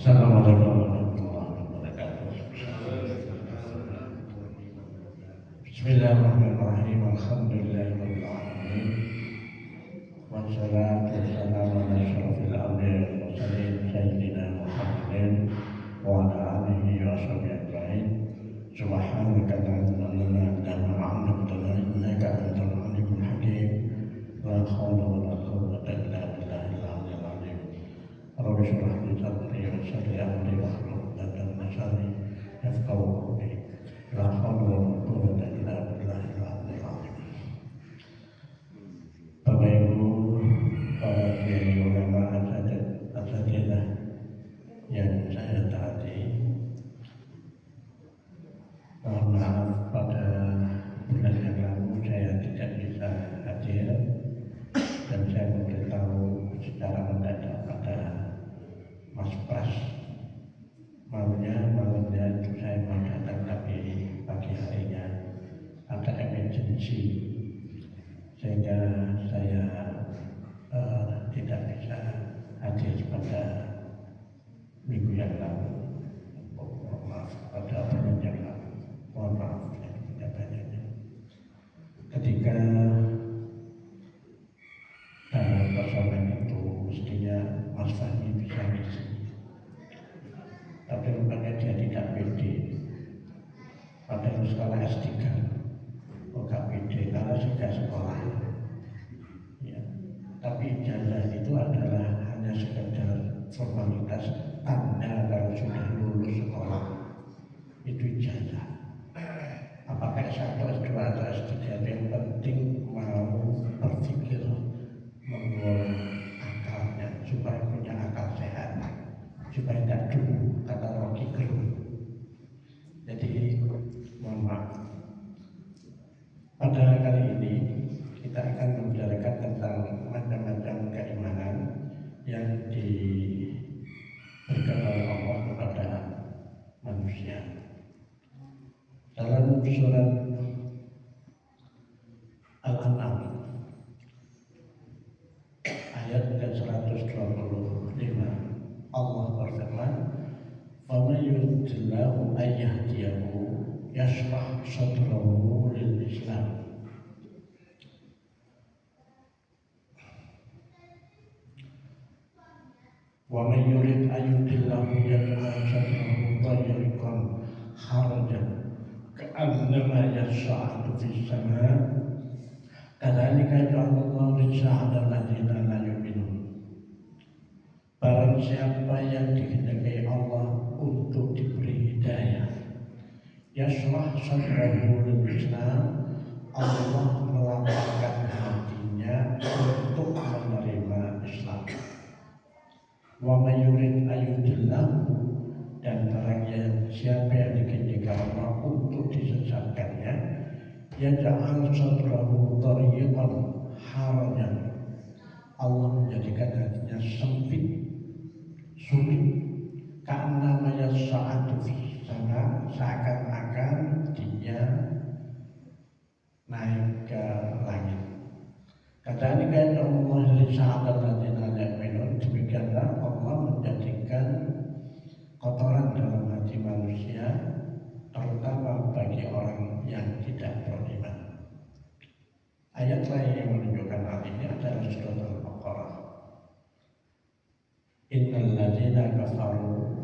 Assalamualaikum warahmatullahi wabarakatuh. Bismillahirrahmanirrahim. Alhamdulillahirabbil alamin. Wassalatu wassalamu ala asyrofil anbiya'i wal mursalin sayyidina Muhammadin wa ala alihi wa sahbihi ajma'in. Subhanaka la ilma lana illa ma 'allamtana innaka antal alimul hakim. La haula wa la quwwata illa billahil aliyyil azim. Rabbi shrah li sadri wa yassir li amri wahlul 'uqdatam min lisani yafqahu qawli. La haula wa la quwwata illa billahil aliyyil azim. Bapak Ibu, para kiai ulama, asatidzah yang saya taati, mohon maaf pada bulan yang lalu saya tidak bisa hadir dan saya memberitahu secara mendadak pada Mas Pras malamnya itu saya mau datang, tapi pagi harinya ada emergency sehingga saya tidak bisa hadir pada minggu yang lalu. Mohon maaf pada bulan yang lalu. Mohon maaf yang tidak-banyaknya. Ketika dalam kosongan itu mestinya Mas Fahmi bisa ngisi, tapi rupanya dia tidak pede. Padahal sekolah S3, gak pede karena sudah sekolah. Ya. Tapi ijazah itu adalah hanya sekedar formalitas tanda kalau sudah lulus sekolah. Itu ijazah. Apakah S1, S2 atau S3, yang penting mau berpikir, mengolah akalnya supaya punya akal sehat, supaya tidak dulu kata Rocky Krim. Jadi mohon maaf, pada kali ini kita akan membicarakan tentang macam-macam keimanan yang diberikan oleh Allah kepada manusia. Dalam surat Al-An'am ayat ke-125 Allah berfirman, "Faman yuridillahu an yahdiyahu yashrah sadrahu lil Islam." Wa man yurid an yudillahu yaj'al sadrahu dayyqan harajan ka'annama yas'adu fis sama'. Kadzalika ja'alallahu rizqan alladziina la yu'minun. Barang siapa yang dikehendaki Allah untuk diberi hidayah, yashrah sadrahu lil Islam, Allah melapangkan hatinya untuk menerima Islam. Wa may yurid ayyudillahu, dan barang yang siapa yang dikehendaki Allah untuk disesatkannya, yaj'al sadrahu dayyqan harajan, Allah menjadikan hatinya sempit, sulit, ka'annama yas'adu fis sama', seakan-akan dia naik ke langit. Kadzalika Allah rizqan alladziina la yu'minun. Demikianlah Allah menjadikan kotoran dalam hati manusia, terutama bagi orang yang tidak beriman. Ayat lain yang menunjukkan hal ini adalah surat Al-Baqarah. Innal ladzina kafaru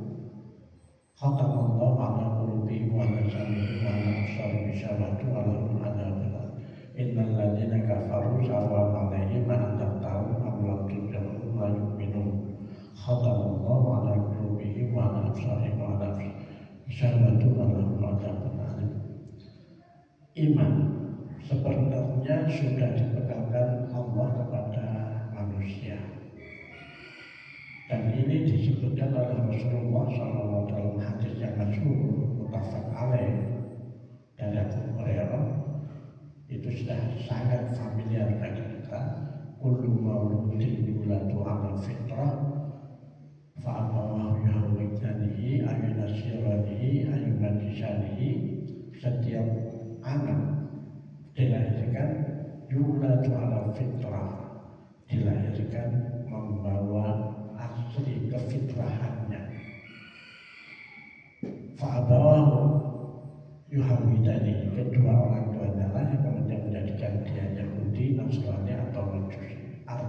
khatamallahu ala qulubihim wa ala sam'ihim wa ala absarihim ghishawatun wa lahum adzabun alim. Innal ladzina kafaru sawa'un 'alaihim anzartahum am lam tunzirhum la yu'minun. Khatamallahu ala qulubihim wa ala absarihim wa ala ghishawatun wa lahum adzabun alim. Iman sebenarnya sudah dipegangan Allah kepada manusia, dan ini disebutkan oleh Rasulullah SAW dalam hadis yang masyhur muttafaq alaih dari Abu Hurairah. Itu sudah sangat familiar bagi kita. Kullu mauludin yuladu 'alal fitrah fa abawahu yahwidanihi ayunasiranihi ayumajisanihi. Setiap anak dilahirkan yuladu 'alal fitrah, dilahirkan membawa asli kefitrahannya,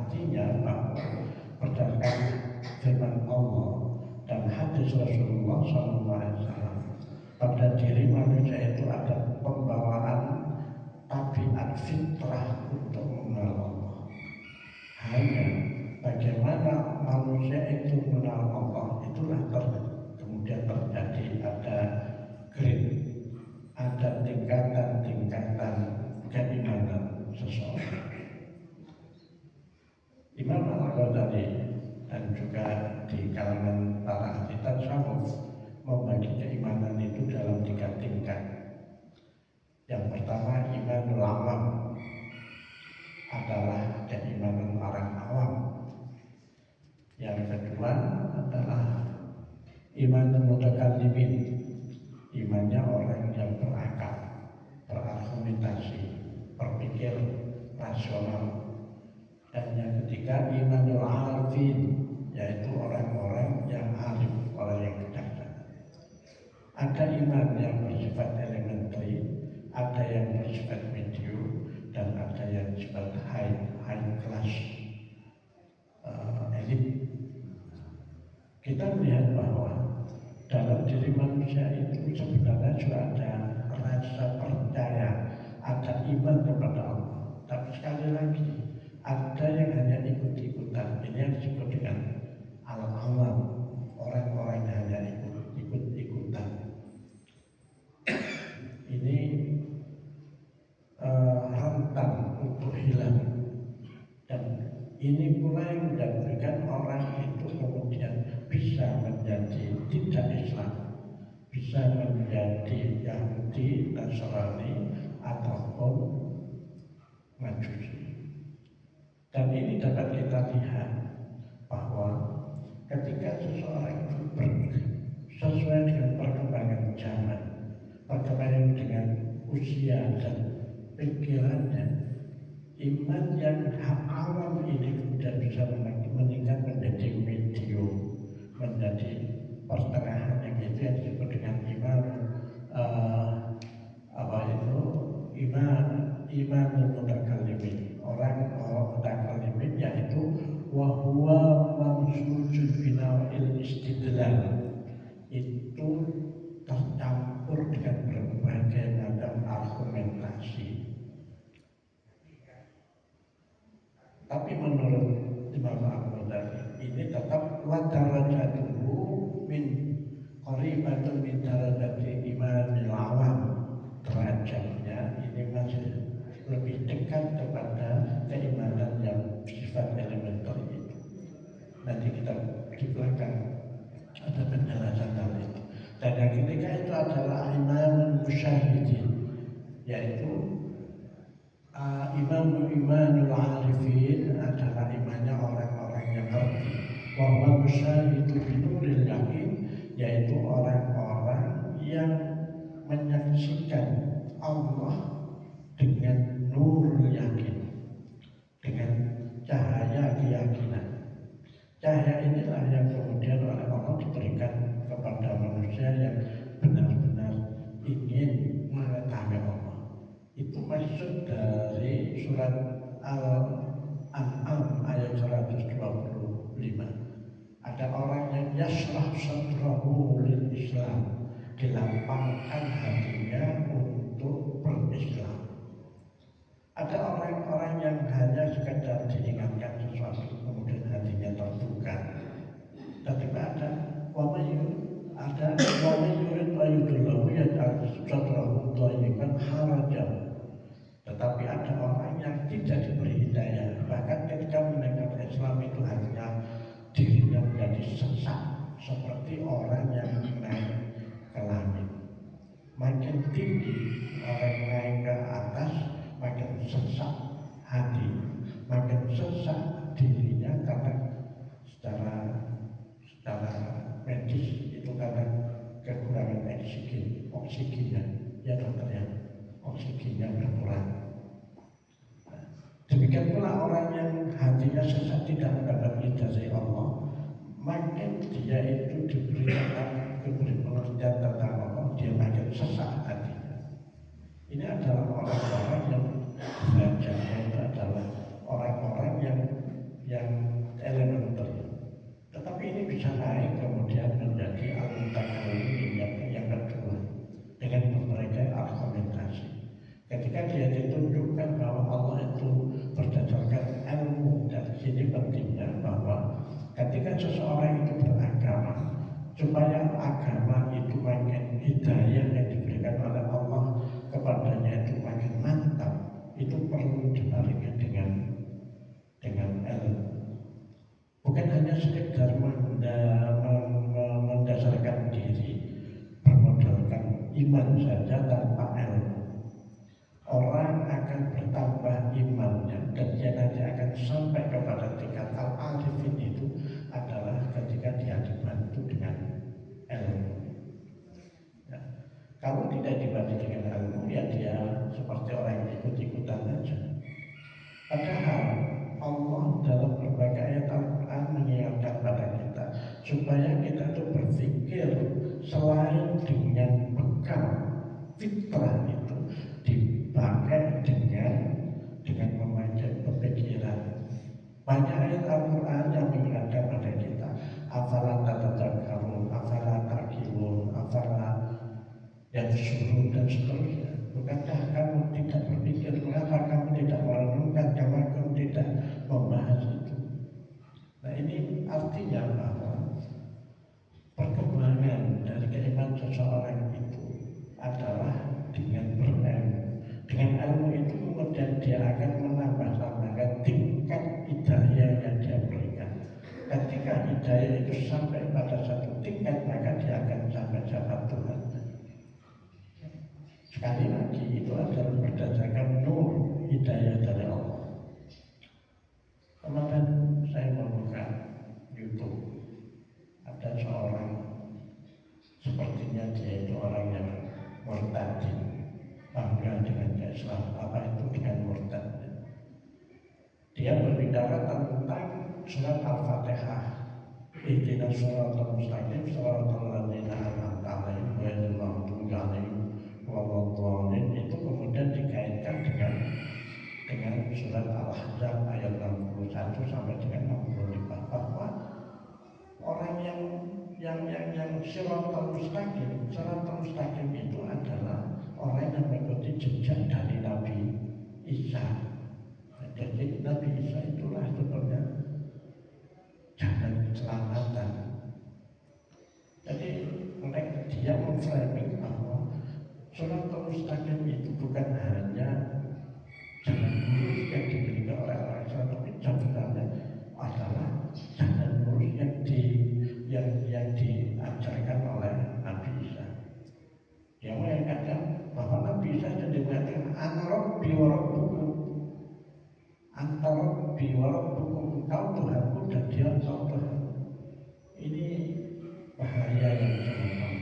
artinya bahwa berdasarkan firman Allah dan hadis Rasulullah SAW, pada diri manusia itu ada pembawaan tabiat fitrah untuk mengenal Allah. Hanya bagaimana manusia itu mengenal Allah, itulah kemudian terjadi ada grade, ada tingkatan-tingkatan keimanan seseorang. Imam Al-Ghazali dan juga di kalangan para ahli tasawuf membagi keimanan itu dalam 3 tingkat. Yang pertama, imanul awam adalah keimanan orang awam. Yang kedua adalah imanul mutakallimin, imannya orang yang berakal, berargumentasi, berpikir rasional. Dan yang ketiga, imanul arifin, yaitu orang-orang yang arif, orang yang bijaksana. Ada iman yang bersifat elementary, ada yang bersifat medium, dan ada yang bersifat high class, elit. Kita melihat bahwa dalam diri manusia itu sebenarnya sudah ada rasa percaya, ada iman kepada Allah. Tapi sekali lagi, ada yang hanya ikut-ikutan. Ini yang disebut dengan al-awam, orang-orang yang hanya ikut-ikutan. Ini rentan untuk hilang, dan ini pula yang menjadikan orang itu kemudian bisa menjadi tidak Islam, bisa menjadi Yahudi, Nasrani, ataupun Majusi. Dan ini dapat kita lihat bahwa ketika seseorang itu sesuai dengan perkembangan zaman, perkembangan dengan usia dan pikirannya, iman yang awam ini kemudian bisa meningkat menjadi medium, menjadi pertengahan, yang itu yang disebut dengan iman iman mutakallimin, orang mutakallimin, yaitu wahwa mamsujul bina'il istidlal, itu tercampur dengan berbagai macam argumentasi. Tapi menurut Imam Al-Ghazali ini tetap wadarajatuhu min qaribatun min darajati imanil awam, derajatnya ini masih lebih dekat kepada keimanan yang sifat elementer itu. Nanti kita di belakang ada penjelasan hal itu. Dan yang ketiga itu adalah imanul musyahidin, yaitu imanul arifin adalah imannya orang-orang yang ngerti. Bahwa musyahidu binuril yakin, yaitu orang-orang yang menyaksikan Allah dengan nurul yakin, dengan cahaya keyakinan. Cahaya inilah yang kemudian oleh Allah diberikan kepada manusia yang benar-benar ingin mengetahui Allah. Itu maksud dari surat Al-An'am ayat 125. Ada orang yang yashrah sadrahu lil Islam, dilapangkan hatinya untuk berislam. Ada orang-orang yang hanya sekedar diingatkan sesuatu kemudian hatinya terbuka. Tetapi ada wamayyurid ayyudullahu yaj'al sadrahu dhayyiqan harajan. Tetapi ada orang yang tidak diberi hidayah, bahkan ketika mendengar Islam itu hatinya dirinya menjadi sesak, seperti orang yang naik ke langit. Makin tinggi orang naik ke atas, makin sesak hati, makin sesak dirinya, karena secara medis itu karena kekurangan oksigennya, ya dokter ya, oksigennya berkurang. Demikian pula orang yang hatinya sesak tidak mendapat ijazah Allah, makin dia itu diberi pengertian tentang Allah, dia makin sesak hatinya. Ini adalah orang-orang yang belajarnya itu adalah orang-orang bisa naik kemudian menjadi al-mutakallim yang kedua dengan berbagai argumentasi. Ketika dia ditunjukkan bahwa Allah itu berdasarkan ilmu, dan sini pentingnya bahwa ketika seseorang itu beragama, supaya agama itu makin hidayah yang diberikan oleh Allah kepadanya itu makin mantap, itu perlu dibarengi dengan ilmu. Bukan hanya sekedar mendasarkan diri, bermodalkan iman saja tanpa ilmu. Orang akan bertambah imannya dan dia nanti akan sampai kepada tingkat al-arifin itu adalah ketika dia dibantu dengan ilmu. Ya. Kalau tidak dibantu dengan ilmu, ya dia seperti orang yang ikut-ikutan saja. Padahal Allah dalam berbagai ayat Al-Quran mengingatkan pada kita supaya kita itu berpikir selain dengan bekal fitrah itu dipakai dengan memakai pemikiran. Banyak ayat Al-Quran yang mengingatkan pada kita, afala tatadzakkarun, afala ta'qilun, afala yang suruh dan seterusnya. Bukankah kamu tidak berpikir, mengapa kamu tidak merenungkan, kenapa kamu tidak membahas itu? Nah, ini artinya bahwa perkembangan dari keimanan seseorang itu adalah dengan berilmu. Dengan ilmu itu kemudian dia akan menambah-tambahkan tingkat hidayah yang dia berikan. Ketika hidayah itu sampai pada satu tingkat, maka dia akan sampai jabat Tuhan. Sekali lagi itu adalah berdasarkan nur hidayah dari Allah. Kemarin saya membuka YouTube, ada seorang sepertinya dia itu orang yang murtadin, bangga dengan Islam. Apa itu dengan murtad? Dia berbicara tentang surat Al-Fatihah. Ihdinas shiratal mustaqim, shiratal ladzina an'amta 'alaihim ghairil maghdubi 'alaihim waladdallin. Itu kemudian dikaitkan dengan surat Al-Ahzab ayat 61 sampai dengan 65, bahwa orang yang shiratal mustaqim itu adalah orang yang mengikuti jejak dari Nabi Isa. Jadi Nabi Isa itulah sebenarnya jalan keselamatan. Jadi dia memframing bahwa shiratal mustaqim itu bukan hanya jalan lurus yang dimiliki oleh orang Islam, tapi sebenarnya adalah jalan lurus yang diajarkan oleh Nabi Isa. Dia mengatakan bahwa Nabi Isa jadi mengatakan ana rabbi wa rabbukum, anta rabbi wa rabbukum, engkau Tuhanku dan dia engkau Tuhan. Ini bahaya yang sangat.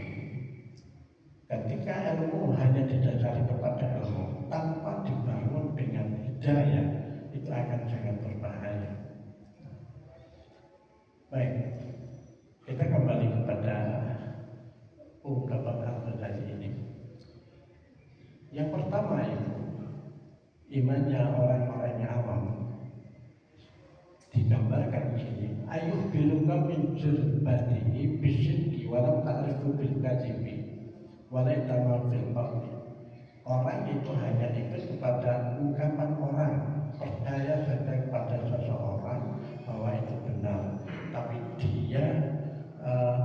Ketika ilmu hanya didasari kepada ilmu tanpa dibangun dengan hidayah, itu akan sangat berbahaya. Baik, kita kembali kepada ungkapan Al-Ghazali ini. Yang pertama itu imannya orang-orang yang awam digambarkan di sini. Ayuh biluka min jirbatihi bisidqi walam ta'rifu bil kadzibi walai tamal fil qawli. Orang itu hanya ikut kepada ungkapan orang, percaya saja kepada seseorang bahwa itu benar, tapi dia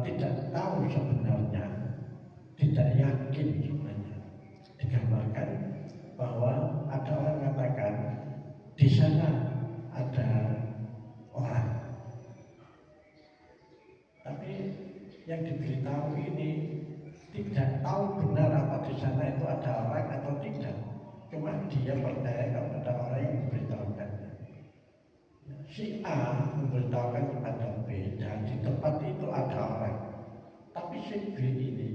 tidak tahu sebenarnya, tidak yakin sebenarnya. Digambarkan bahwa ada orang mengatakan di sana ada orang, tapi yang diberitahu ini tidak tahu benar apa di sana itu ada orang atau tidak. Cuma dia percaya kepada orang yang memberitahukan. Si A memberitahukan kepada B dan di tempat itu ada orang. Tapi si B ini,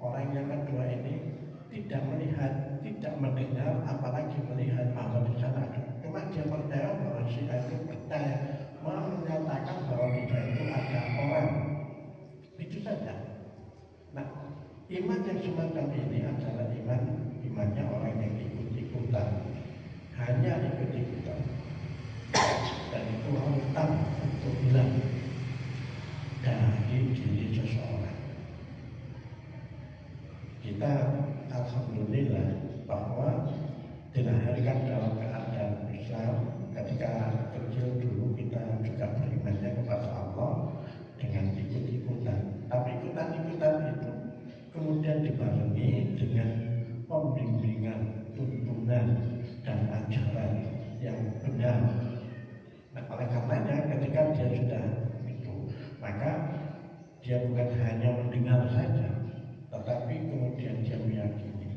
orang yang kedua ini tidak melihat, tidak mendengar, apalagi melihat bahwa di sana ada. Cuma dia percaya bahwa si A itu percaya, menyatakan bahwa di sana itu ada orang. Itu saja. Nah, iman yang semacam ini adalah imannya orang yang ikut-ikutan, hanya ikut-ikutan, dan itu rentan untuk hilang. Dan diri seseorang. Kita alhamdulillah bahwa dilahirkan dalam keadaan Islam. Ketika kecil dulu kita juga berimannya kepada Allah dengan ikut-ikutan. Tapi ikutan-ikutan itu kemudian dibarengi dengan pembimbingan, tuntunan dan ajaran yang benar. Nah, oleh karenanya ketika dia sudah itu, maka dia bukan hanya mendengar saja, tetapi kemudian dia meyakini.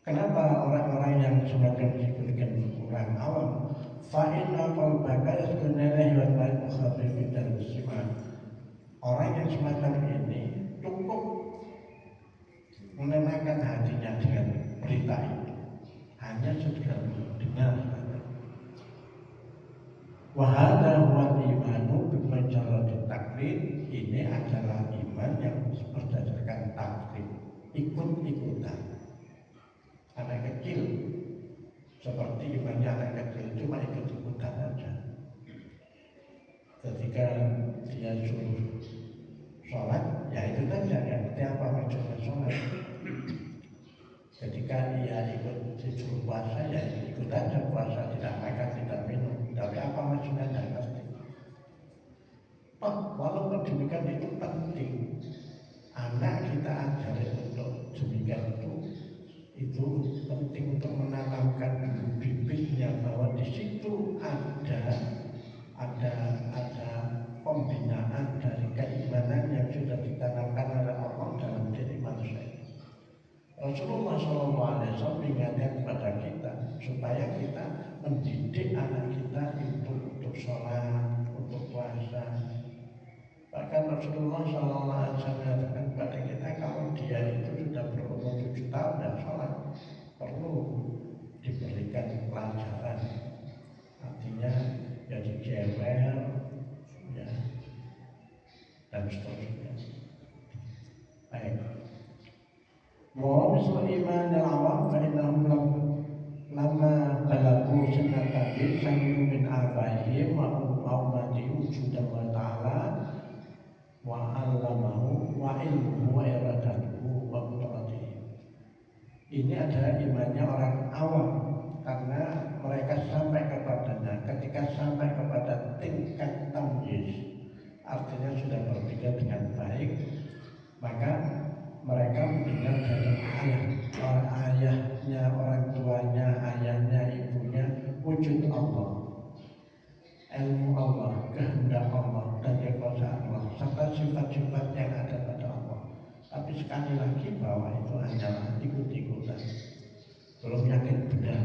Kenapa orang-orang yang semacam disebutkan orang awam? Fa'inna qalbaka yaskunilaihi wa ta'ala mukhafifin dan muslimah. Orang yang semacam ini cukup menenangkan hatinya dengan berita itu, hanya sekedar mendengar. Wahada huwa imanu bimajarati taklid. Ini adalah iman yang berdasarkan taklid, ikut-ikutan. Anak kecil seperti imannya anak kecil cuma ikut-ikutan saja. Ketika dia suruh sholat, ya itu saja, ngerti apa maksudnya sholat. Ketika ia ikut disuruh puasa, ya ikut aja puasa, tidak makan, tidak minum. Tapi apa maksudnya tidak ngerti. Walaupun demikian itu penting, anak kita ajari untuk demikian itu penting untuk menanamkan bibitnya bahwa di situ ada pembinaan dari keimanan yang sudah ditanamkan oleh Allah dalam diri manusia. Rasulullah SAW mengingatkan kepada kita supaya kita mendidik anak kita itu untuk sholat, untuk puasa. Bahkan Rasulullah SAW mengatakan kepada kita kalau dia itu sudah berumur 7 tahun dan sholat, perlu diberikan pelajaran. Artinya ya dijewer, ya, dan seterusnya. Baik. Wa misal iman al-awam fa innahum lama balagu sunnatan sami'u min abaihim wa ummati wujudan wa ta'ala wa 'allamahu wa ilmuhu wa iradatuhu wa qudratihi. Ini adalah imannya orang awam karena mereka sampai kepadanya. Ketika sampai kepada tingkat tamyiz, artinya sudah berpikir dengan baik, maka mereka mendengar dari ayahnya, orang tuanya, ayahnya, ibunya, wujud Allah, ilmu Allah, kehendak Allah, dan kekuasaan Allah, serta sifat-sifat yang ada pada Allah. Tapi sekali lagi bahwa itu hanyalah ikut-ikutan, belum yakin benar,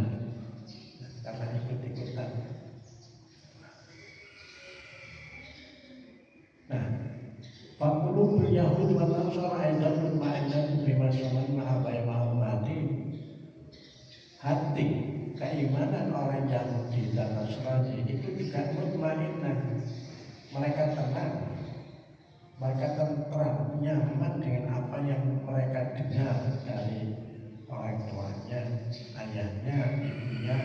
karena ikut-ikutan. Nah, Fakulu Yahud wa Nasara aidan mutmainnatun bima saman ma'abai ma'umati. Hati keimanan orang Yahudi dan Nasrani itu juga mutmainnah. Mereka tenang, mereka tentram, nyaman dengan apa yang mereka dengar dari orang tuanya, ayahnya, ibunya.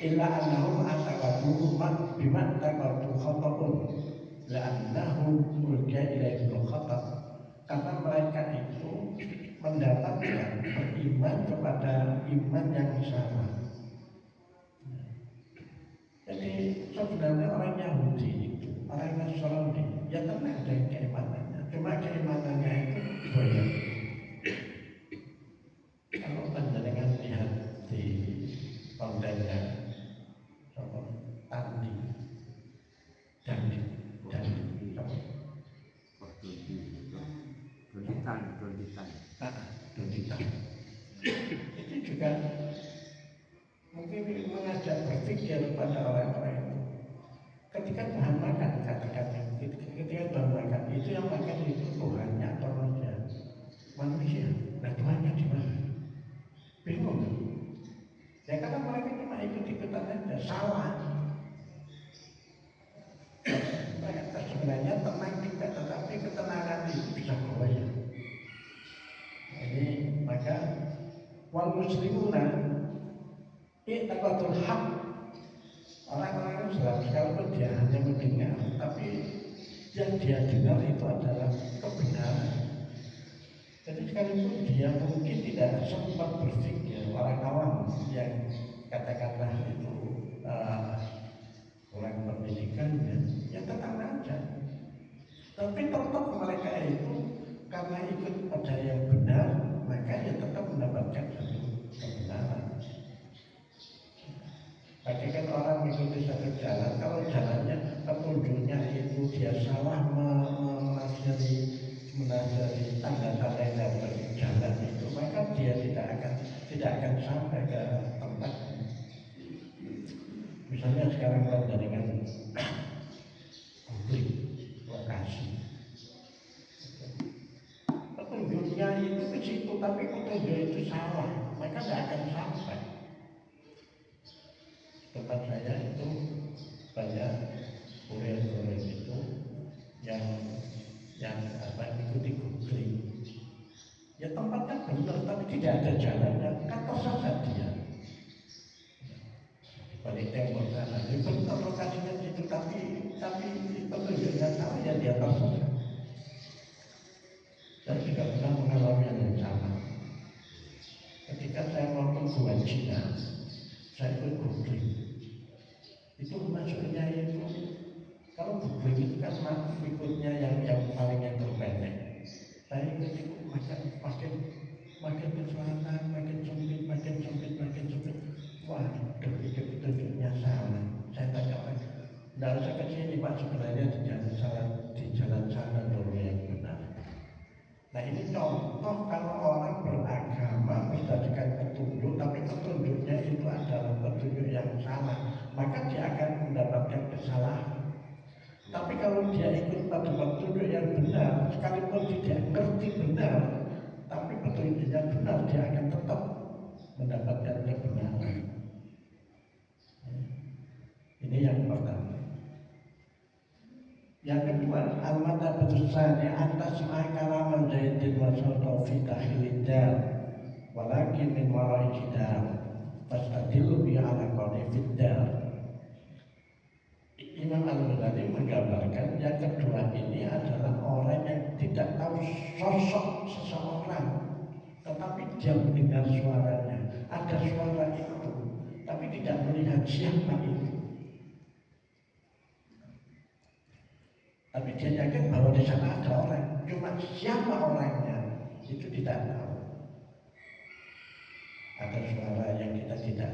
Illa annahum ataqadu bima taqadu khata'un la'annahum ulqiya ilaihil khatar. Karena mereka itu mendapatkan beriman kepada iman yang sama. Jadi sebenarnya orang Yahudi itu, orang Nasrani, ya tenang dengan keimanannya. Cuma keimanannya itu banyak. Kalau panjenengan lihat di kontennya Tandi dan Doditan itu juga mungkin mengajak berpikir pada orang-orang itu. Ketika bahan makan, katakan ketika bahan makan itu yang makan itu Tuhannya atau manusia. Nah, Tuhannya di mana? Bingung. Ya karena mereka cuma ikut-ikutan aja, salah. Mereka sebenarnya tenang juga, tetapi ketenangan itu bisa goyah. Ini maka wal muslimuna i'taqadul haq. Orang-orang Islam sekalipun dia hanya mendengar, tapi yang dia dengar itu adalah kebenaran. Jadi sekalipun dia mungkin tidak sempat berpikir, orang awam yang katakanlah itu kurang pendidikan, ya tetap aja. Tapi tetap mereka itu karena ikut pada yang benar, maka ya tetap mendapatkan satu kebenaran. Bagaikan orang mengikuti satu jalan, kalau jalannya petunjuknya itu dia salah menasihati tanda-tanda yang ada di jalan itu, maka dia tidak akan sampai ke tempatnya. Misalnya sekarang dengan publik lokasi, petunjuknya itu ke situ, tapi petunjuk itu salah, maka tidak akan sampai. Tempat saya itu banyak kurir-kurir itu yang ikuti googling. Ya tempatnya benar, tapi tidak ada jalannya, kan tersesat dia. Balik tembok sana, ya benar lokasinya situ, tapi petunjuknya salah, ya dia tersesat. Saya juga pernah mengalami yang sama. Ketika saya mau ke Gua Cina, saya ikut googling. Itu maksudnya itu, kalau googling itu kan ikutnya yang paling yang terpendek. Saya ikut makin ke selatan, makin sempit. Wah, itu petunjuknya salah. Saya tanya orang, tidak usah ke sini Pak, sebenarnya di jalan sana dulu yang benar. Nah ini contoh kalau orang beragama berdasarkan petunjuk, tapi petunjuknya itu adalah petunjuk yang salah, maka dia akan mendapatkan kesalahan. Tapi kalau dia ikut pada petunjuk yang benar, sekalipun tidak ngerti benar, tapi petunjuknya benar, dia akan tetap mendapatkan kebenaran. Ini yang pertama. Yang kedua, al-madhabatu tsaniya atas kalaman Zaidin wa Sa'd fi tahlil dar, walakin min wara'i jidar, fastadillu bi ala qawli fid dar. Imam Al-Ghazali menggambarkan yang kedua ini adalah orang yang tidak tahu sosok seseorang, tetapi dia mendengar suaranya, ada suara itu, tapi tidak melihat siapa itu. Tapi dia yakin bahwa di sana ada orang, cuma siapa orangnya itu tidak tahu. Ada suara yang kita tidak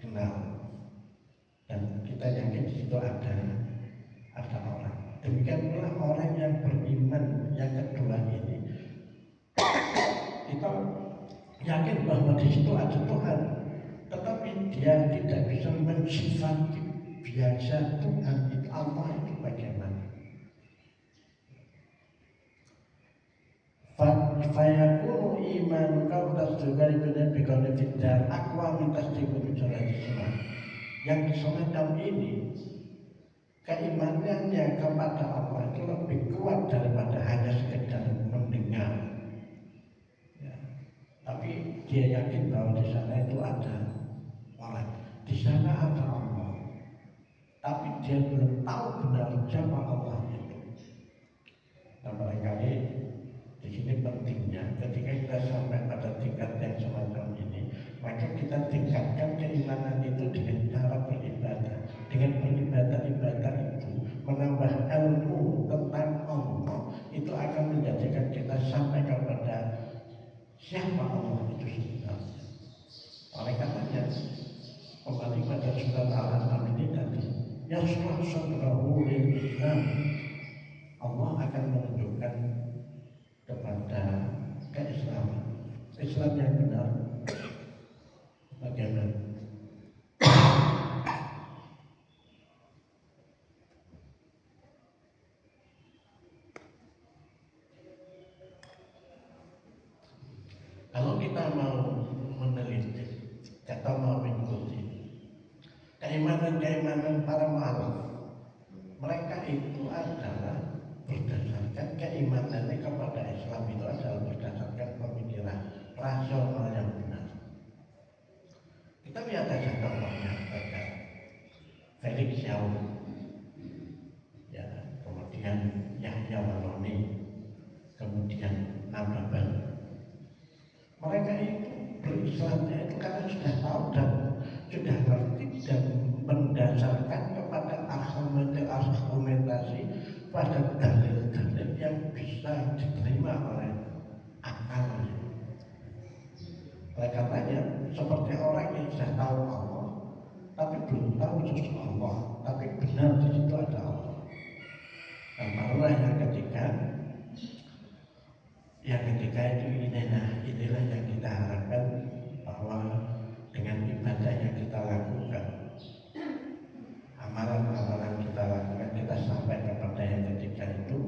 kenal, dan kita yakin di situ ada orang. Demikian pula orang yang beriman yang kedua ini, kita yakin bahwa di situ ada Tuhan, tetapi dia tidak bisa mensifati biasa Tuhan itu, Allah itu bagaimana. Fayaqulu iman kau tasdukari benar bikoni fidar akwa mintas dikuni semua. Yang semacam ini keimanannya kepada Allah itu lebih kuat daripada hanya sekedar mendengar. Ya. Tapi dia yakin bahwa di sana itu ada orang, di sana ada Allah. Tapi dia belum tahu benar siapa Allah itu. Nah barangkali di sini pentingnya ketika kita sampai pada tingkat yang semacam ini, maka kita tingkatkan keimanan itu dengan cara beribadah. Dengan beribadah itu menambah ilmu tentang Allah, itu akan menjadikan kita sampai kepada siapa Allah itu sebenarnya. Oleh karenanya kembali pada surat Al-An'am ini tadi, yashrah sadrahu lil Islam, Allah akan menunjukkan kepada keislaman, Islam yang benar bagaimana. Kalau kita mau meneliti atau mau mengikuti keimanan para mu'alaf, mereka itu adalah berdasarkan keimanannya kepada Islam itu adalah berdasarkan pemikiran rasional yang benar. Kita lihat saja contohnya saja Felix Yao, ya, kemudian Yahya Waloni, kemudian Nababan. Mereka itu berislamnya itu karena sudah tahu dan sudah ngerti dan mendasarkan kepada argumentasi pada dalil-dalil yang bisa diterima oleh akal. Oleh karenanya seperti orang yang sudah tahu Allah tapi belum tahu sosok Allah, tapi benar di situ ada Allah. Dan barulah yang ketiga itu inilah yang kita harapkan, bahwa dengan ibadah yang kita lakukan, amalan-amalan kita lakukan, kita sampai kepada yang ketiga itu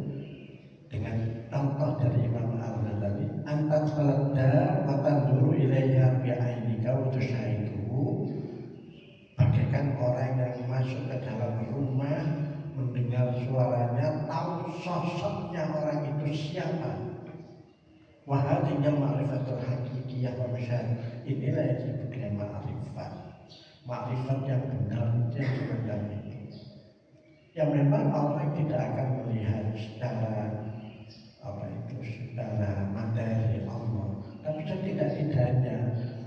dengan contoh dari Imam Al-Ghazali, antas falada wa tanzuru ilaiha bi'ainika wa tusyaiduhu, bagaikan orang yang masuk ke dalam rumah, mendengar suaranya, tahu sosoknya orang itu siapa. Wahadinya ma'rifatul hakikiyah wa masyarakat. Inilah yang disebut dengan ma'rifat yang benar, yang semacam itu. Yang memang orang tidak akan melihat secara secara materi Allah, tapi setidak-tidaknya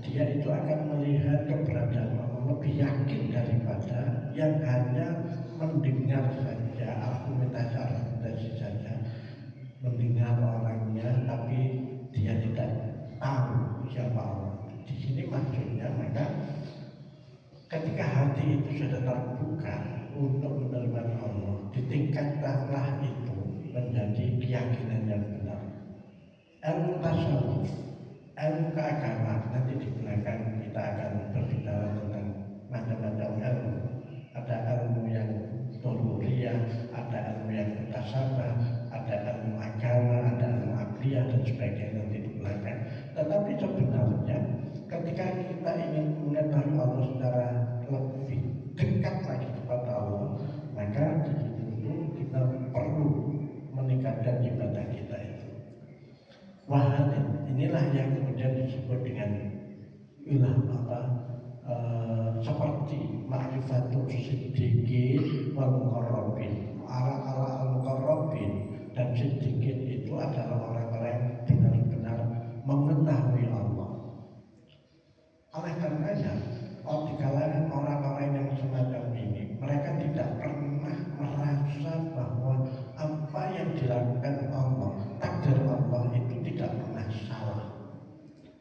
dia itu akan melihat keberadaan Allah lebih yakin daripada yang hanya mendengar saja, argumentasi saja, mendengar orangnya tapi dia tidak tahu siapa Allah. Di sini maksudnya, maka ketika hati itu sudah terbuka untuk menerima Allah, ditingkatkanlah itu menjadi keyakinan yang benar. Ilmu tasawuf, ilmu keagamaan, nanti di belakang kita akan berbicara tentang macam-macam ilmu. Ada ilmu yang toluriyah, ada ilmu yang mutasabah, ada ilmu agama, ada ilmu akliyah dan sebagainya nanti di belakang. Tetapi sebenarnya ketika kita ingin mengetahui Allah secara lebih dekat lagi kepada Allah, maka di situ kita perlu meningkatkan ibadah kita itu. Wahadin, inilah yang kemudian disebut dengan seperti ma'rifatul siddiqin wal muqarrabin. Ala al-muqarrabin dan siddiqin itu adalah orang-orang yang benar-benar mengetahui Allah. Oleh karenanya, di kalangan orang-orang yang semacam ini, mereka tidak pernah merasa bahwa apa yang dilakukan Allah, takdir Allah itu tidak pernah salah.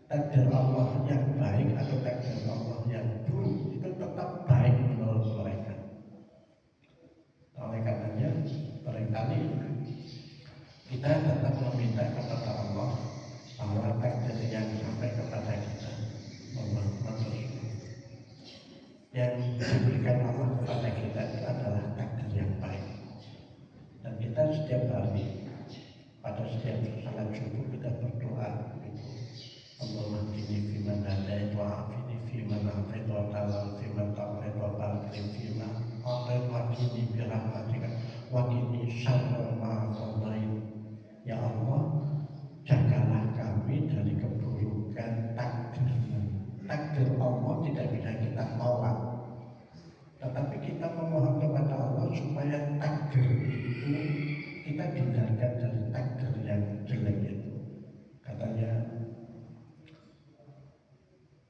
Takdir Allah yang baik atau takdir Allah yang buruk itu tetap baik menurut mereka. Oleh karenanya, barangkali kita tetap meminta kepada Allah bahwa takdir yang sampai kepada kita, yang diberikan Allah kepada kita itu adalah takdir yang baik. Dan kita setiap hari pada setiap salat subuh kita berdoa gitu. Allahumma hdini fiman hadait wa afini fiman afait wa tawal fiman tawait wa barik fiman afait wa qini bi rahmatika wa qini syarra ma qadait. Ya Allah, jagalah kami dari keburukan takdir-Mu. Takdir Allah tidak bisa kita tolak, tetapi kita memohon kepada Allah supaya takdir itu kita hindarkan dari takdir yang jelek itu. Katanya,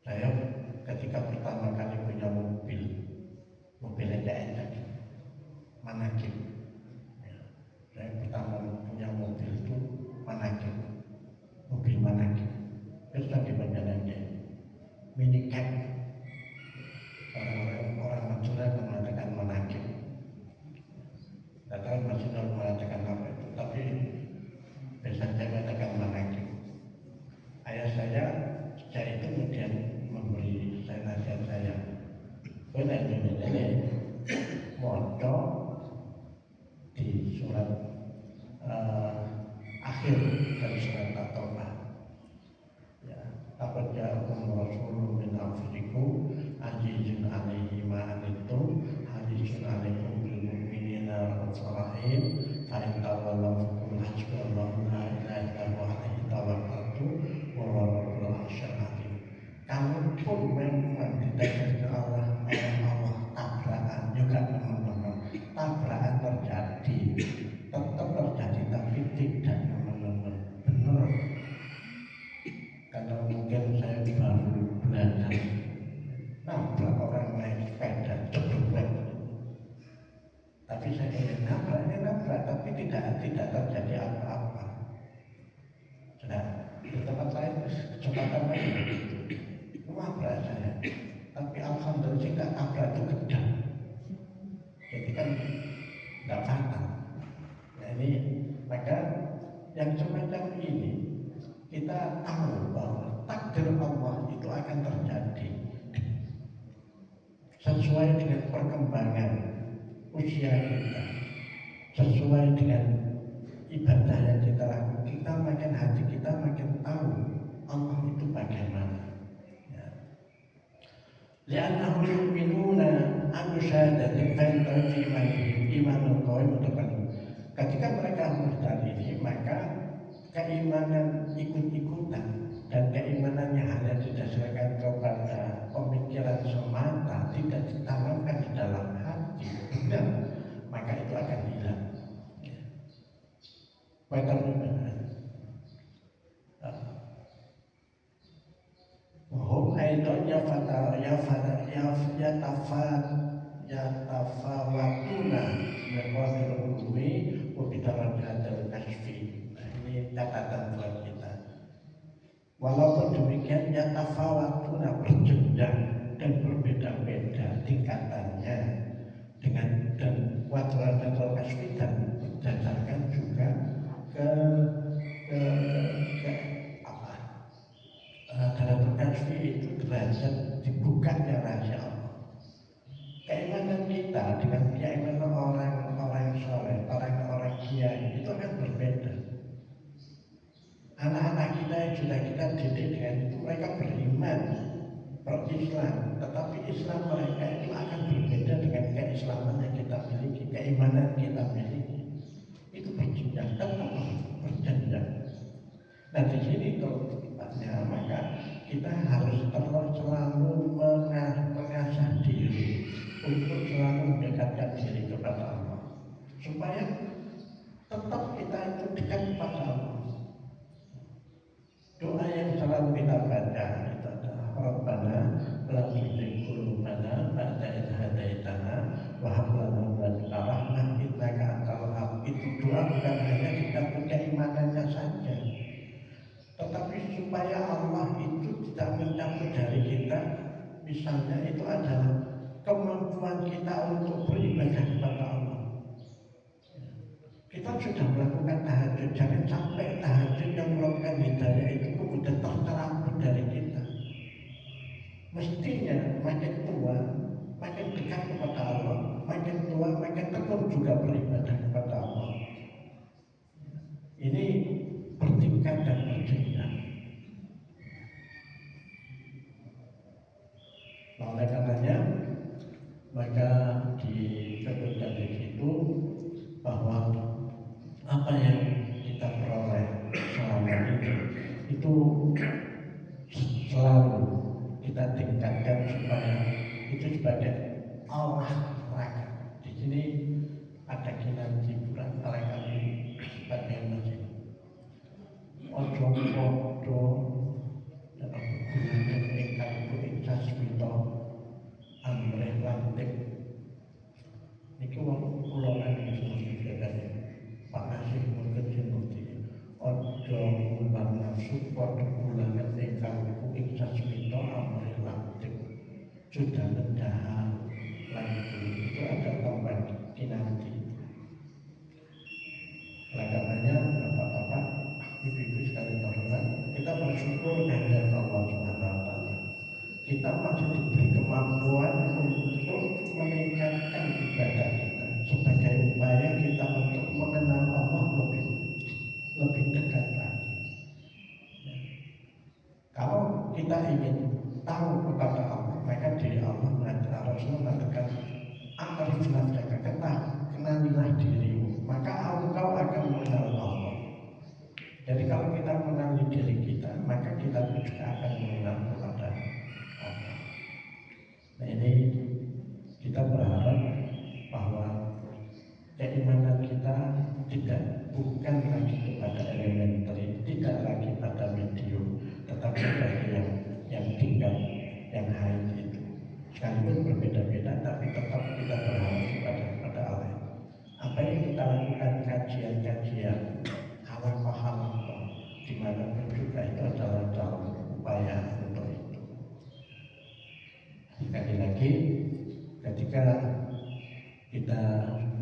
saya ketika pertama kali punya mobil enak, manakib. Saya pertama punya mobil itu manakib, mobil manakib. Terus tadi banyak mini cab. Orang Madura mengatakan manakib. Tidak tahu masih mengatakan apa itu, tapi biasa saya mengatakan manakib. Ayah saya sejak itu kemudian memberi saya nasihat saya, boleh ini moco di surat akhir dari surat At-Taubah. Ya, apa ja'akum rasulun min anfusikum azizun 'alaihi ma anittum harisun 'alaikum bil mu'minina raufur rahim fa in tawallaw faqul hasbunallahu la ilaha illa huwa 'alaihi tawakkaltu wa huwa rabbul 'arsyil 'azim. Kalaupun memang ditakdirkan oleh Allah tabrakan juga Tapi saya ingin nabrak, tapi tidak terjadi apa-apa. Nah, di tempat lain kecepatan lain nabrak saya, tapi alhamdulillah tidak nabrak itu kencang, jadi kan tidak fatal. Nah, ini maka yang semacam ini kita tahu bahwa takdir Allah itu akan terjadi sesuai dengan perkembangan usia kita, sesuai dengan ibadah yang kita lakukan. Kita makin hati kita makin tahu Allah itu bagaimana. Li'annahum yu'minuna an-syahadatin fa'intahu fi imanihim imanul qawim mutaqaddim. Ketika mereka berdalil ini, maka keimanan ikut-ikutan dan keimanannya hanya didasarkan kepada pemikiran semata, tidak ditanamkan di dalam hati, benar, maka itu akan hilang. Bagaimana? Wahum aidan yatafawatuna maqamil ulumi wa bidarajatil kasfi. Ini catatan buat kita. Walaupun demikian yatafawatuna berjenjang dan berbeda-beda tingkatannya dengan dan wadarajatil kasfi dan berdasarkan juga ke Daratul Kasfi itu derajat dibukanya rahasia Allah. Keimanan kita dengan keimanan orang-orang soleh, orang-orang kiai itu akan berbeda. Anak-anak kita yang sudah kita didik dengan itu, mereka beriman, berislam, tetapi Islam mereka itu akan berbeda dengan keislaman yang kita miliki, keimanan kita miliki. Itu berjenjang, tetap berjenjang. Nah, di sini tempatnya, maka kita harus selalu mengasah diri untuk selalu mendekatkan diri kepada Allah, supaya tetap kita itu dekat kepada Allah. Doa yang selalu kita baca itu adalah Rabbana la tuzigh qulubana ba'da idh hadaitana wa hab lana min ladunka rahmah innaka antal wahhab. Itu doa bukan hanya kita keimanannya saja, tetapi supaya Allah itu tidak mencabut dari kita. Misalnya itu adalah kemampuan kita untuk beribadah kepada Allah. Kita sudah melakukan tahajud, jangan sampai tahajud yang merupakan hidayah itu kemudian tercerabut dari kita. Mestinya makin tua makin dekat kepada Allah, makin tua makin tekun juga beribadah kepada Allah. Ini bertingkat dan berjenjang. Oleh karenanya, maka disebutkan di situ bahwa apa yang kita peroleh selama ini itu selalu kita tingkatkan supaya itu sebagai olahraga. Di sini ada kinanti bulan barangkali sebagian masih ojo-ojo dan gunanya ingkang punika smito amrih lantik niki wong kula lan semoga Pak Nasir mungkin seperti ojo ngundang nafsu pada bulangan ingkang punika smito amrih lantik sudah mendahar lantik. Itu ada tambah kinanti. Oleh karenanya bapak-bapak, ibu-ibu sekalian terhormat, kita bersyukur kehadirat Allah Subhanahu wa taala. Kita masih diberi kemampuan untuk meningkatkan ibadah kita sebagai upaya kita untuk mengenal Allah lebih dekat lagi. Kalau kita ingin tahu kepada Allah, maka diri Allah mengatakan, Rasul mengatakan, "Arif nafsaka, kenalilah dirimu, maka engkau akan mengenal Allah." Jadi kalau kita mengenali diri kita, maka kita juga akan mengenal kepada Allah. Nah, ini kita berharap bahwa keimanan kita bukan lagi kepada elementer, tidak lagi pada medium, tetapi pada yang tingkat, yang high itu. Sekalipun berbeda-beda, tapi tetap kita berharap kepada Allah. kajian-kajian halaqah-halaqah dimanapun juga itu adalah dalam upaya untuk itu. Sekali lagi, ketika kita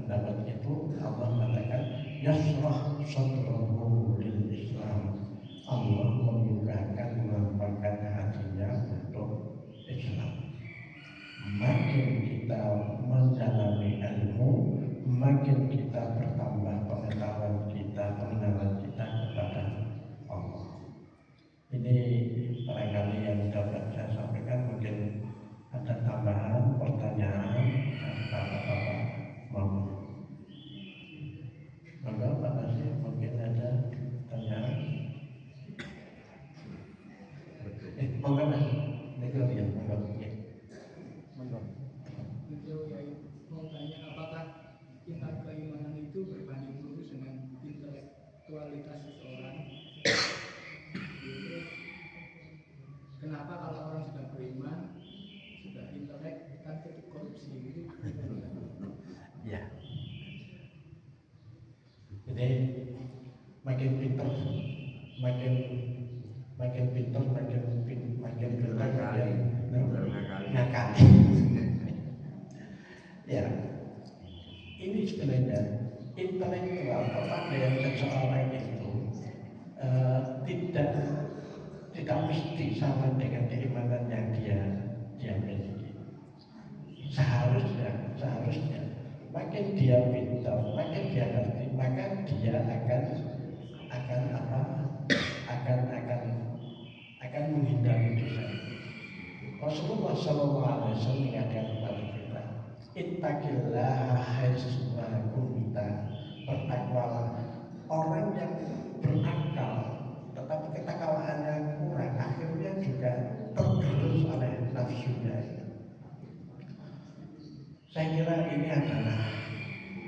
mendapat itu, Allah mengatakan yasrah sadrahu lil Islam. Allah membukakan, melapangkan hatinya untuk Islam. Makin kita mendalami ilmu, makin kita bertambah pengetahuan kita, pengenalan kita kepada Allah. Ini barangkali yang dapat saya sampaikan. Mungkin ada tambahan pertanyaan Bapak-bapak mau. Monggo Pak Nasir, mungkin ada pertanyaan. Monggo Mas, monggo ya, monggo. Mau tanya, apakah tingkat keimanan itu berbanding lurus dengan intelektualitas seseorang? Kenapa kalau orang sudah beriman, sudah intelek, kan ketik korupsi gitu? Ya. Jadi makin pintar, makin pintar, ngakali. Ya, ini sebenarnya intelektual kepandaian seseorang itu tidak mesti sama dengan keimanan yang dia miliki. Seharusnya makin dia pintar, makin dia ngerti, maka dia akan menghindari dosa. Rasulullah SAW mengingatkan kepada kita, ittaqillaha haitsu ma kunta. Bertakwalah. Orang yang berakal tetapi ketakwaannya kurang, akhirnya juga tergerus oleh nafsunya. Saya kira ini adalah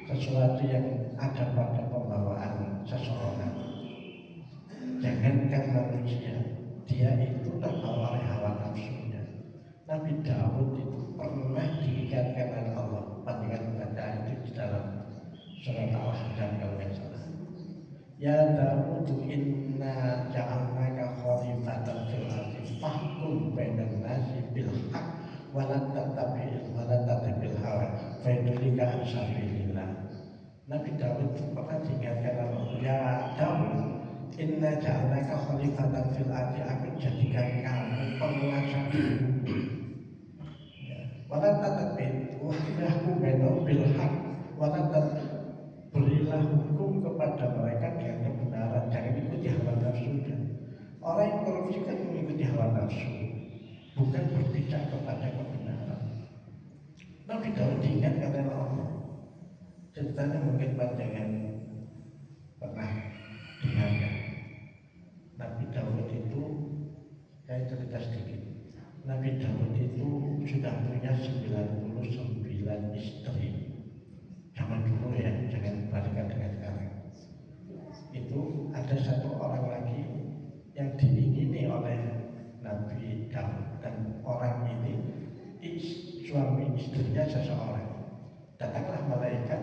sesuatu yang ada pada pembawaan seseorang. Jangankan manusia, dia itu terbawa oleh hawa nafsunya. Nabi Daud itu pernah diingatkan oleh Allah. Pandangan membaca itu di dalam surat Al-Ahzab kalau tidak salah. Ya Daud, inna ja'alnaka khalifatan fil ardi fahkum bainan nasi bil haqq wa la tattabi'il hawa fayudillaka an sabilillah. Nabi Daud pernah diingatkan Allah, ya Daud, inna ja'alnaka khalifatan fil ardi, aku jadikan kamu penguasa di bumi. Wala tattabi' wahdahu bainahum bil haqq wa la berilah hukum kepada mereka dengan kebenaran, jangan ikuti hawa nafsunya. Orang yang korupsi kan mengikuti hawa nafsu, bukan berpijak kepada kebenaran. Nabi Daud diingatkan oleh Allah. Ceritanya mungkin panjangan pernah dengar ya. Nabi Daud itu, saya cerita sedikit. Nabi Daud itu sudah punya 99 istri. Zaman dulu ya, jangan bandingkan dengan sekarang. Itu ada satu orang lagi yang diingini oleh Nabi Daud, dan orang ini suami istrinya seseorang. Datanglah malaikat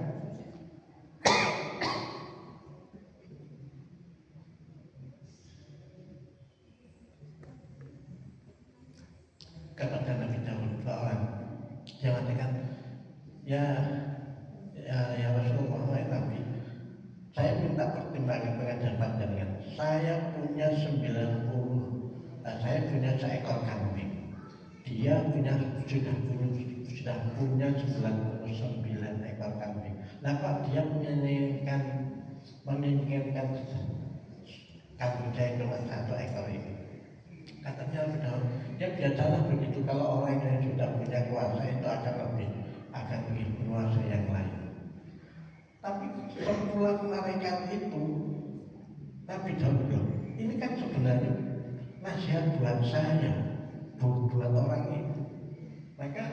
kepada Nabi Daud, dua orang. Dia mengatakan, ya Rasulullah, ya Nabi, saya minta pertimbangan penghadapan dengan saya punya 90, saya punya seekor kambing. Dia sudah punya 99 ekor kambing. Nah kok dia menginginkan kambing saya cuma 1 ekor ini? Katanya ya biasalah begitu, kalau orang yang sudah punya kuasa itu akan lebih menguasai yang lain. Tapi sepulang malaikat itu, Nabi Daud bilang, ini kan sebenarnya nasihat buat saya, buat orang itu. Maka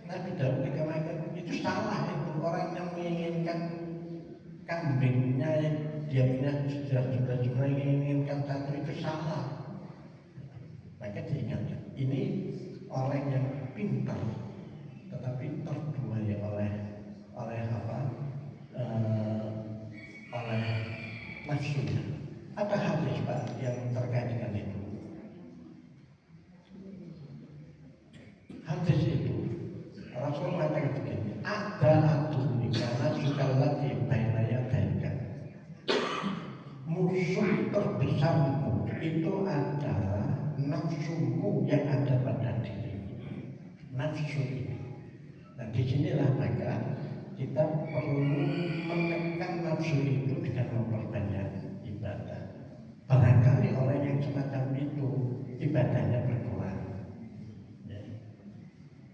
Nabi Daud mengatakan itu salah, itu orang yang menginginkan kambingnya, dia punya sudah menginginkan satu, itu salah. Maka diingatkan, ini orang yang pintar tetapi terbuai oleh nafsunya. Ada hadis Pak yang terkait dengan itu. Hadis itu Rasul mengatakan begini, ada aduh karena suka lagi bainaya daikan. Musuh terbesarmu itu adalah nafsumu yang ada pada diri. Nafsu ini. Nah disinilah maka kita perlu menekan nafsu itu dengan memperbanyak ibadah. Barangkali orang yang semacam itu ibadahnya berkurang. Ya.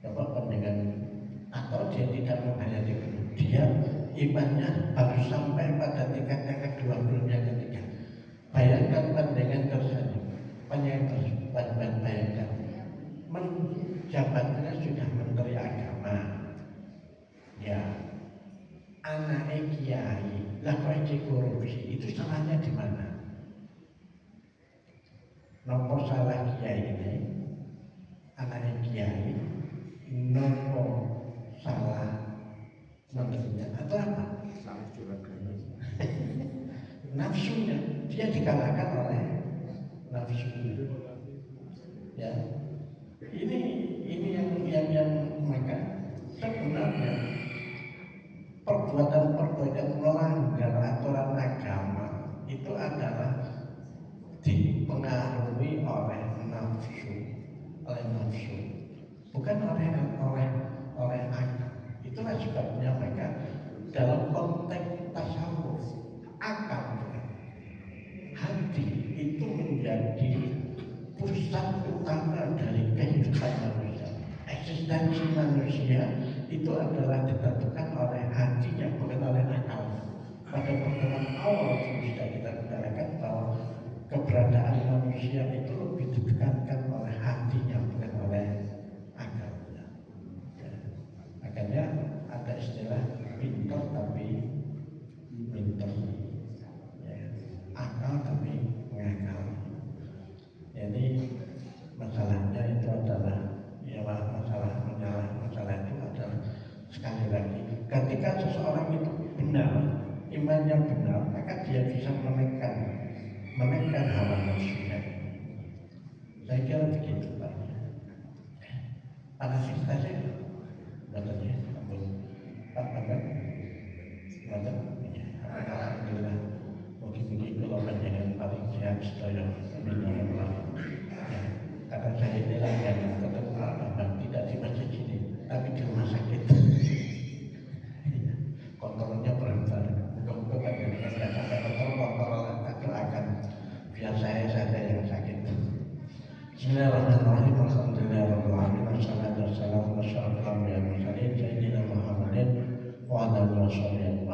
Coba dengan atau dia tidak menghayati dulu. Dia imannya baru sampai pada tingkat yang kedua belum yang ketiga. Bayangkan pandangan tersebut, bayangkan menjabatnya sudah menteri agama. Ya, anaknya kiai, lah kok korupsi, itu salahnya di mana? Nopo salah kiai ini, anaknya kiai, nopo salah menterinya atau apa? Salah juragan. Nafsunya, dia dikalahkan oleh nafsu. Ya, ini yang maka sebenarnya perbuatan-perbuatan melanggar aturan agama itu adalah dipengaruhi oleh nafsu, bukan oleh akal. Itulah sebabnya mereka dalam konteks tasawuf akal, hati itu menjadi pusat utama dari kehidupan manusia. Eksistensi manusia itu adalah ditentukan oleh hatinya, bukan oleh akal. Pada pertemuan awal sudah kita bicarakan bahwa keberadaan manusia itu lebih ditekankan oleh hatinya, bukan oleh akalnya. Ya. Makanya ada istilah pintar tapi pintar, ya. Akal tapi ngakal. Jadi masalahnya itu adalah ya masalah itu adalah sekali lagi ketika seseorang itu benar, imannya benar, maka dia bisa menekan hawa nafsunya. Saya kira begitu Pak. Panas saja, betulnya, Pak Bapak, alhamdulillah. Mungkin kalau panjangan paling sehat sedaya minum. Karena saya ini yang ketemu Bapak tidak di masjid ini, tapi di rumah sakit. Kontrolnya berantar. Muka-muka panjangan tidak sampai kontrol tak doakan. Biar saya saja yang sakit. Bismillahirrahmanirrahim. Alhamdulillahirrahmanirrahim. Wassalamualaikum warahmatullahi wabarakatuh. Sayyidina Muhammadin wa ala alihi wasallam.